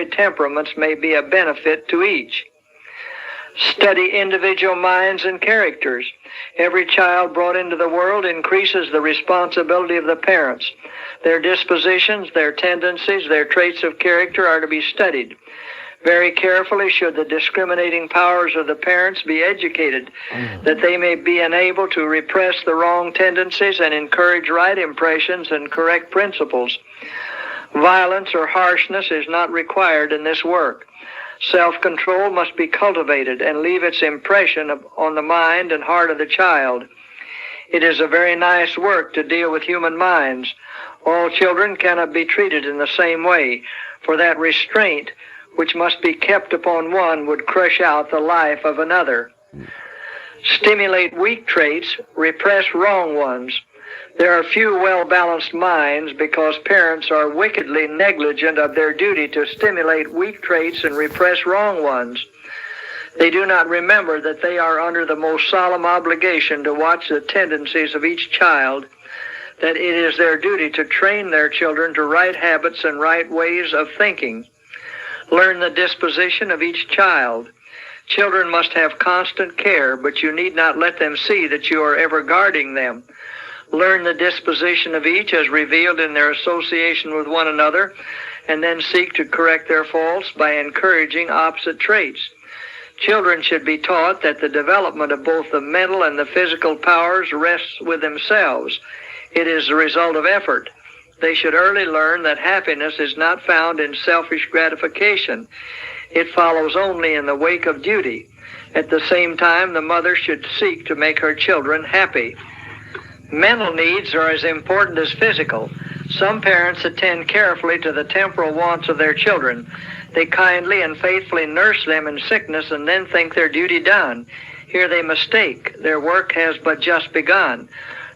varied temperaments may be a benefit to each. Study individual minds and characters. Every child brought into the world increases the responsibility of the parents. Their dispositions, their tendencies, their traits of character are to be studied. Very carefully should the discriminating powers of the parents be educated, that they may be enabled to repress the wrong tendencies and encourage right impressions and correct principles. Violence or harshness is not required in this work. Self-control must be cultivated and leave its impression on the mind and heart of the child. It is a very nice work to deal with human minds. All children cannot be treated in the same way, for that restraint which must be kept upon one would crush out the life of another. Stimulate weak traits, repress wrong ones. There are few well-balanced minds because parents are wickedly negligent of their duty to stimulate weak traits and repress wrong ones. They do not remember that they are under the most solemn obligation to watch the tendencies of each child, that it is their duty to train their children to right habits and right ways of thinking. Learn the disposition of each child. Children must have constant care, but you need not let them see that you are ever guarding them. Learn the disposition of each as revealed in their association with one another, and then seek to correct their faults by encouraging opposite traits. Children should be taught that the development of both the mental and the physical powers rests with themselves. It is the result of effort. They should early learn that happiness is not found in selfish gratification. It follows only in the wake of duty. At the same time, the mother should seek to make her children happy. Mental needs are as important as physical. Some parents attend carefully to the temporal wants of their children. They kindly and faithfully nurse them in sickness and then think their duty done. Here they mistake. Their work has but just begun.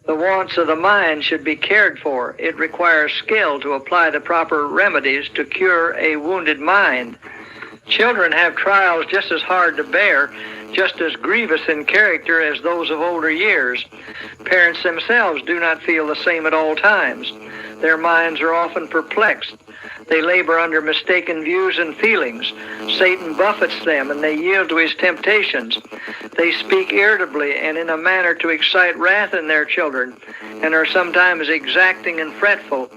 The wants of the mind should be cared for. It requires skill to apply the proper remedies to cure a wounded mind. Children have trials just as hard to bear, just as grievous in character as those of older years. Parents themselves do not feel the same at all times. Their minds are often perplexed. They labor under mistaken views and feelings. Satan buffets them, and they yield to his temptations. They speak irritably and in a manner to excite wrath in their children, and are sometimes exacting and fretful.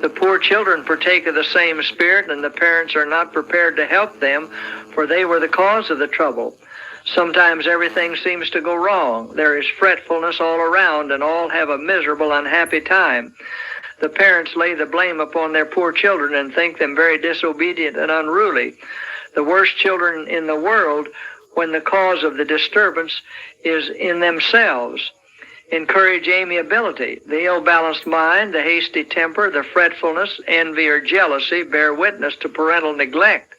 The poor children partake of the same spirit, and the parents are not prepared to help them, for they were the cause of the trouble. Sometimes everything seems to go wrong. There is fretfulness all around, and all have a miserable, unhappy time. The parents lay the blame upon their poor children and think them very disobedient and unruly. The worst children in the world, when the cause of the disturbance is in themselves. Encourage amiability. The ill-balanced mind, the hasty temper, the fretfulness, envy, or jealousy bear witness to parental neglect.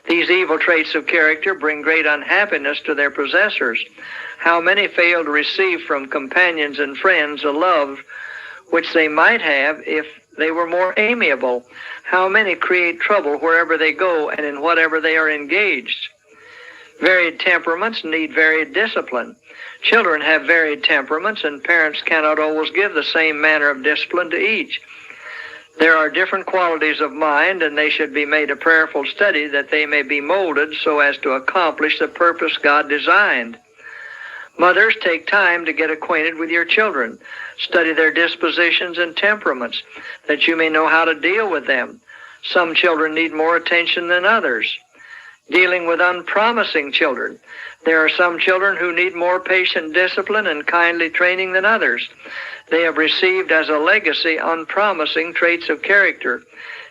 These evil traits of character bring great unhappiness to their possessors. How many fail to receive from companions and friends a love which they might have if they were more amiable? How many create trouble wherever they go and in whatever they are engaged? Varied temperaments need varied discipline. Children have varied temperaments, and parents cannot always give the same manner of discipline to each. There are different qualities of mind, and they should be made a prayerful study that they may be molded so as to accomplish the purpose God designed. Mothers, take time to get acquainted with your children. Study their dispositions and temperaments, that you may know how to deal with them. Some children need more attention than others. Dealing with unpromising children. There are some children who need more patient discipline and kindly training than others. They have received as a legacy unpromising traits of character,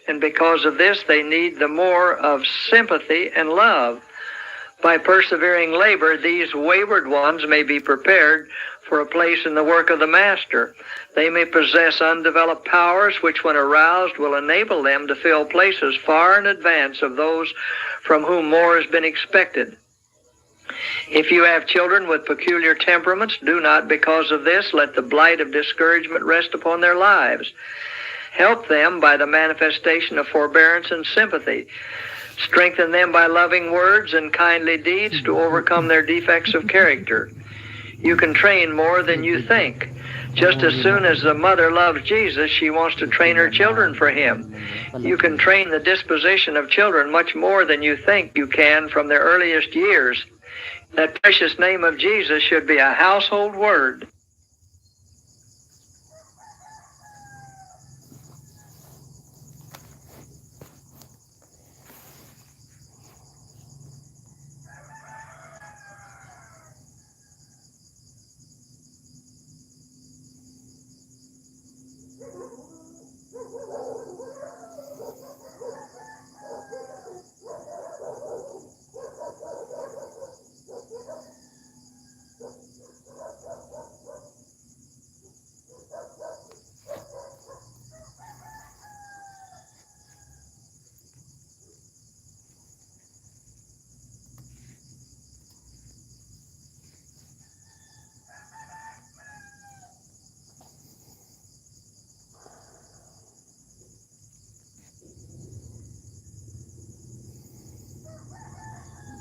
and because of this they need the more of sympathy and love. By persevering labor, these wayward ones may be prepared for a place in the work of the Master. They may possess undeveloped powers which, when aroused, will enable them to fill places far in advance of those from whom more has been expected. If you have children with peculiar temperaments, do not, because of this, let the blight of discouragement rest upon their lives. Help them by the manifestation of forbearance and sympathy. Strengthen them by loving words and kindly deeds to overcome their defects of character. You can train more than you think. Just as soon as the mother loves Jesus, she wants to train her children for him. You can train the disposition of children much more than you think you can from their earliest years. That precious name of Jesus should be a household word.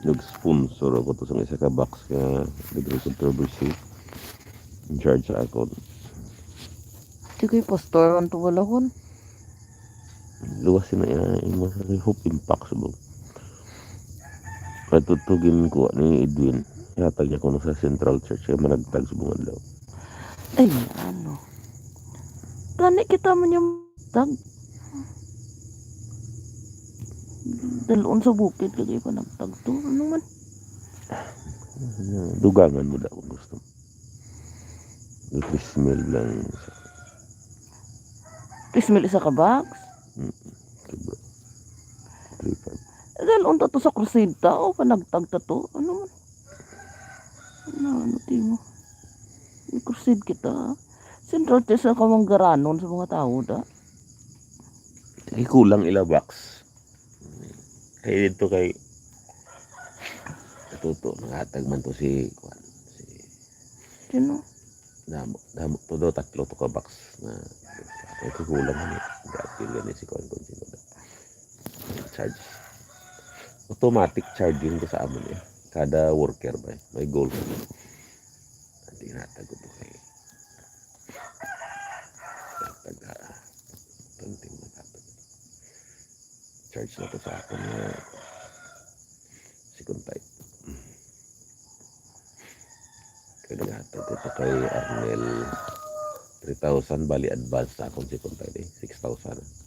Nag-sponsor ako to sa isa ka box nga degree controversy in charge sa akon. Di ko'y pastor ang tuwalahon. Luwas na yung hope impact sa bang. Patutugin ko ni Edwin. Hatag niya ko sa Central Church kaya managtag sa bungan daw. Ay, ano. Gani kita man yung tag. Dalon sa bukid kagay pa nagtag to. Ano man? Dugangan mo daw kung gusto. Smell lang. Pismil isa ka box. Diba? 3-5. Dalon ta to sa crusade ta o pa nagtag ta to. Ano man? Ano timo? May crusade kita. Central Church na kamanggaranon sa mga tao da. Kaya kulang ila box. Kaya dito kay Tuto, nangatag man to si Sino? Damo to daw tatlo to ka box na ito kulang man grabe ganit si Kwan kung sino daw. Charge. Automatic charging ko sa amon kada worker ba may goal ko. Hindi natag ko to kay penting nakatag. Charge na to sa akin si Kuntay. Kaya naghatag ito kay Arnel 3,000 bali advance na akong si Kuntay 6,000.